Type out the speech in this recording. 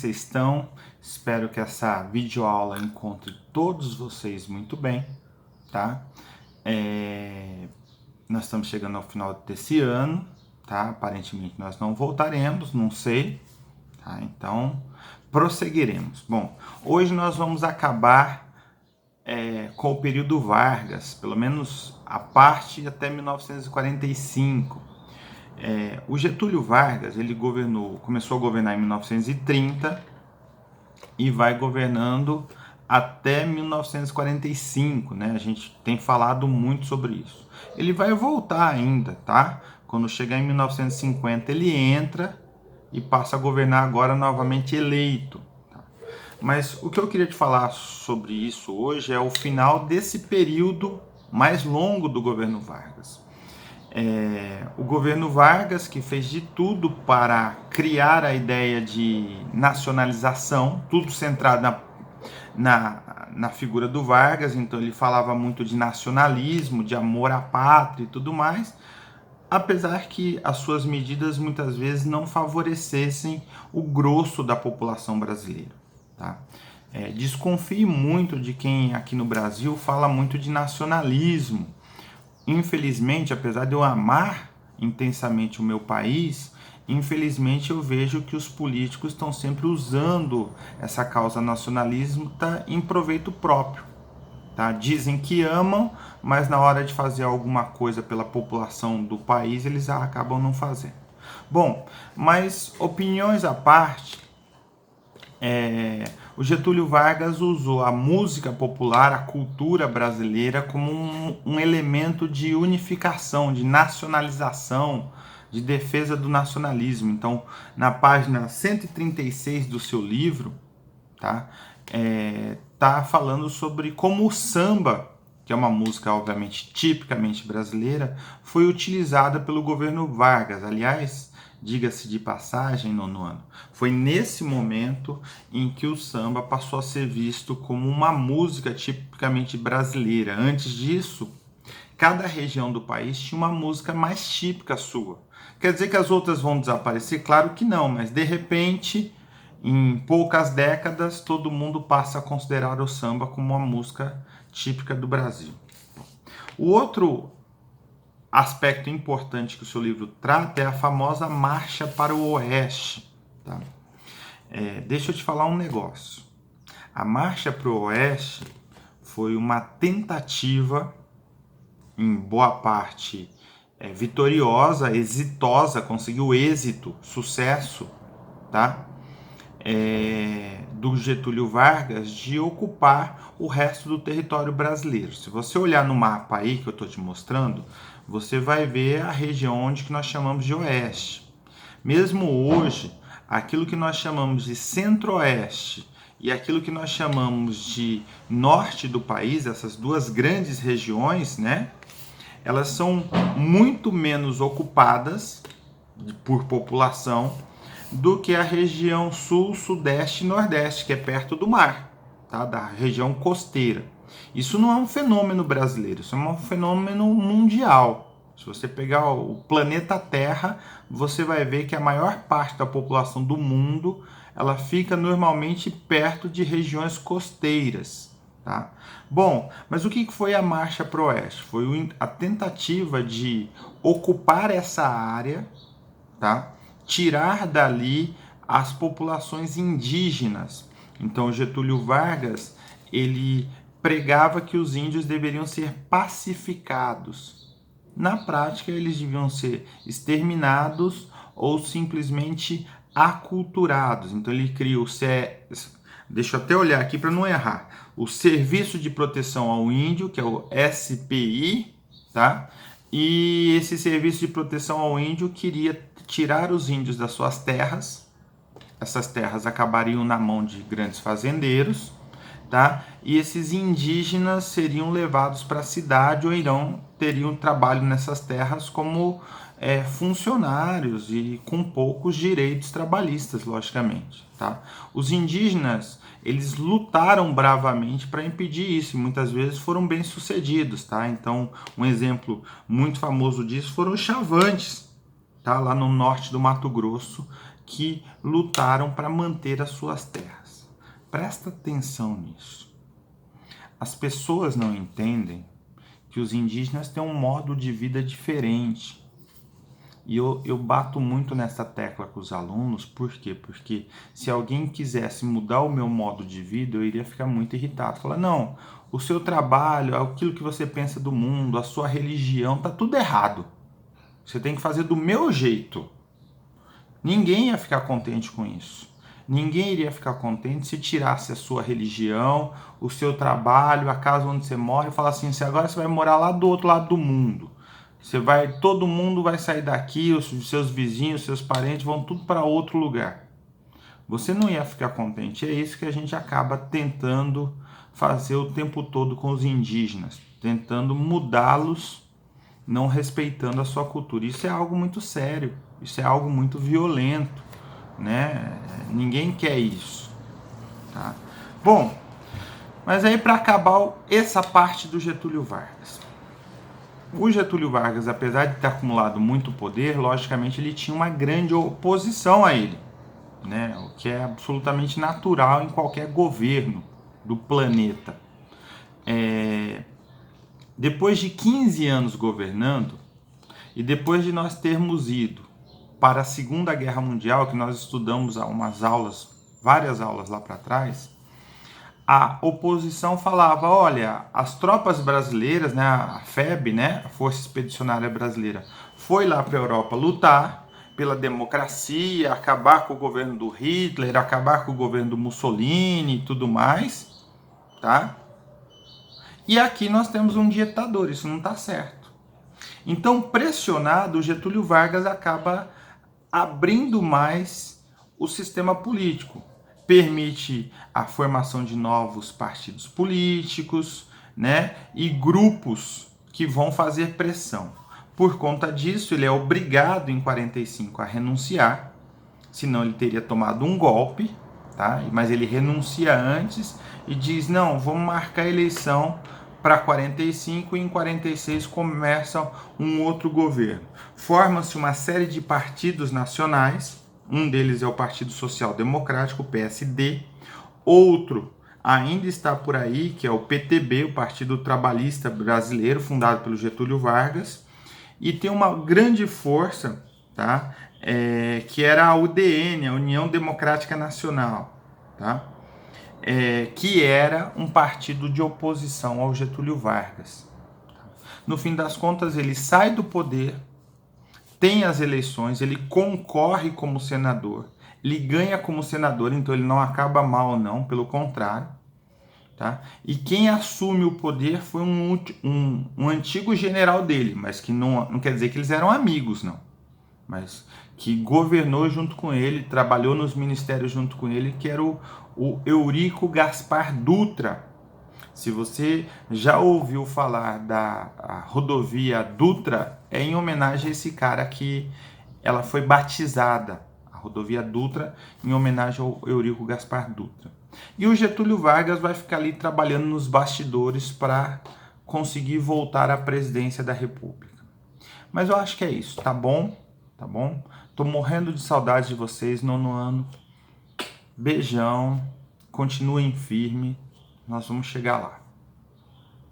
vocês estão? Espero que essa videoaula encontre todos vocês muito bem, tá? Nós estamos chegando ao final desse ano, tá? Aparentemente nós não voltaremos, não sei, tá? Então, prosseguiremos. Bom, hoje nós vamos acabar com o período Vargas, pelo menos a parte até 1945. O Getúlio Vargas, ele começou a governar em 1930 e vai governando até 1945, né? A gente tem falado muito sobre isso. Ele vai voltar ainda, tá? Quando chegar em 1950, ele entra e passa a governar agora novamente eleito. Tá? Mas o que eu queria te falar sobre isso hoje é o final desse período mais longo do governo Vargas. O governo Vargas, que fez de tudo para criar a ideia de nacionalização, tudo centrado na figura do Vargas, então ele falava muito de nacionalismo, de amor à pátria e tudo mais, apesar que as suas medidas muitas vezes não favorecessem o grosso da população brasileira. Tá? Desconfie muito de quem aqui no Brasil fala muito de nacionalismo. Infelizmente, apesar de eu amar intensamente o meu país, infelizmente eu vejo que os políticos estão sempre usando essa causa nacionalista em proveito próprio. Tá? Dizem que amam, mas na hora de fazer alguma coisa pela população do país, eles acabam não fazendo. Bom, mas opiniões à parte, o Getúlio Vargas usou a música popular, a cultura brasileira, como um elemento de unificação, de nacionalização, de defesa do nacionalismo. Então, na página 136 do seu livro, tá falando sobre como o samba, que é uma música obviamente tipicamente brasileira, foi utilizada pelo governo Vargas. Aliás, diga-se de passagem, nono ano, foi nesse momento em que o samba passou a ser visto como uma música tipicamente brasileira. Antes disso, cada região do país tinha uma música mais típica sua. Quer dizer que as outras vão desaparecer? Claro que não, mas de repente, em poucas décadas, todo mundo passa a considerar o samba como uma música típica do Brasil. O outro aspecto importante que o seu livro trata é a famosa Marcha para o Oeste. Tá? Deixa eu te falar um negócio. A Marcha para o Oeste foi uma tentativa, em boa parte vitoriosa, exitosa, conseguiu êxito, sucesso, tá? Do Getúlio Vargas de ocupar o resto do território brasileiro. Se você olhar no mapa aí que eu estou te mostrando, você vai ver a região onde que nós chamamos de Oeste. Mesmo hoje, aquilo que nós chamamos de Centro-Oeste e aquilo que nós chamamos de Norte do país, essas duas grandes regiões, né? Elas são muito menos ocupadas por população do que a região Sul, Sudeste e Nordeste, que é perto do mar, tá? Da região costeira. Isso não é um fenômeno brasileiro, isso é um fenômeno mundial. Se você pegar o planeta Terra, você vai ver que a maior parte da população do mundo ela fica normalmente perto de regiões costeiras. Tá? Bom, mas o que foi a Marcha para o Oeste? Foi a tentativa de ocupar essa área, tá? Tirar dali as populações indígenas. Então, Getúlio Vargas ele pregava que os índios deveriam ser pacificados. Na prática, eles deviam ser exterminados ou simplesmente aculturados. Então, ele cria o deixa eu até olhar aqui para não errar. O Serviço de Proteção ao Índio, que é o SPI, tá? E esse Serviço de Proteção ao Índio queria tirar os índios das suas terras. Essas terras acabariam na mão de grandes fazendeiros, tá? E esses indígenas seriam levados para a cidade ou teriam trabalho nessas terras como funcionários e com poucos direitos trabalhistas, logicamente, tá? Os indígenas, eles lutaram bravamente para impedir isso e muitas vezes foram bem sucedidos, tá? Então, um exemplo muito famoso disso foram os Chavantes, tá? Lá no norte do Mato Grosso, que lutaram para manter as suas terras. Presta atenção nisso. As pessoas não entendem que os indígenas têm um modo de vida diferente. E eu bato muito nessa tecla com os alunos, por quê? Porque se alguém quisesse mudar o meu modo de vida, eu iria ficar muito irritado. Falar, não, o seu trabalho, aquilo que você pensa do mundo, a sua religião, tá tudo errado. Você tem que fazer do meu jeito. Ninguém ia ficar contente com isso. Ninguém iria ficar contente se tirasse a sua religião, o seu trabalho, a casa onde você mora e falasse assim, agora você vai morar lá do outro lado do mundo. Todo mundo vai sair daqui, os seus vizinhos, os seus parentes vão tudo para outro lugar. Você não ia ficar contente. É isso que a gente acaba tentando fazer o tempo todo com os indígenas, tentando mudá-los, não respeitando a sua cultura. Isso é algo muito sério, isso é algo muito violento, né? Ninguém quer isso, tá? Bom, mas aí para acabar essa parte do Getúlio Vargas. O Getúlio Vargas, apesar de ter acumulado muito poder, logicamente ele tinha uma grande oposição a ele, né? O que é absolutamente natural em qualquer governo do planeta. Depois de 15 anos governando, e depois de nós termos ido para a Segunda Guerra Mundial, que nós estudamos várias aulas lá para trás, a oposição falava, olha, as tropas brasileiras, né, a FEB, né, a Força Expedicionária Brasileira, foi lá para a Europa lutar pela democracia, acabar com o governo do Hitler, acabar com o governo do Mussolini e tudo mais, tá? E aqui nós temos um ditador, isso não está certo. Então, pressionado, o Getúlio Vargas acaba abrindo mais o sistema político. Permite a formação de novos partidos políticos, né, e grupos que vão fazer pressão. Por conta disso, ele é obrigado em 45 a renunciar, senão ele teria tomado um golpe, tá? Mas ele renuncia antes e diz, não, vamos marcar a eleição para 45 e em 46 começa um outro governo. Forma-se uma série de partidos nacionais. Um deles é o Partido Social Democrático, o PSD. Outro ainda está por aí, que é o PTB, o Partido Trabalhista Brasileiro, fundado pelo Getúlio Vargas. E tem uma grande força, tá? Que era a UDN, a União Democrática Nacional, tá? Que era um partido de oposição ao Getúlio Vargas. No fim das contas, ele sai do poder, tem as eleições, ele concorre como senador, ele ganha como senador, então ele não acaba mal não, pelo contrário. Tá? E quem assume o poder foi um antigo general dele, mas que não quer dizer que eles eram amigos, não. Mas que governou junto com ele, trabalhou nos ministérios junto com ele, que era o Eurico Gaspar Dutra. Se você já ouviu falar da rodovia Dutra, é em homenagem a esse cara que ela foi batizada, a rodovia Dutra, em homenagem ao Eurico Gaspar Dutra. E o Getúlio Vargas vai ficar ali trabalhando nos bastidores para conseguir voltar à presidência da República. Mas eu acho que é isso, tá bom? Tá bom? Tô morrendo de saudade de vocês, 9º ano. Beijão, continuem firme, nós vamos chegar lá.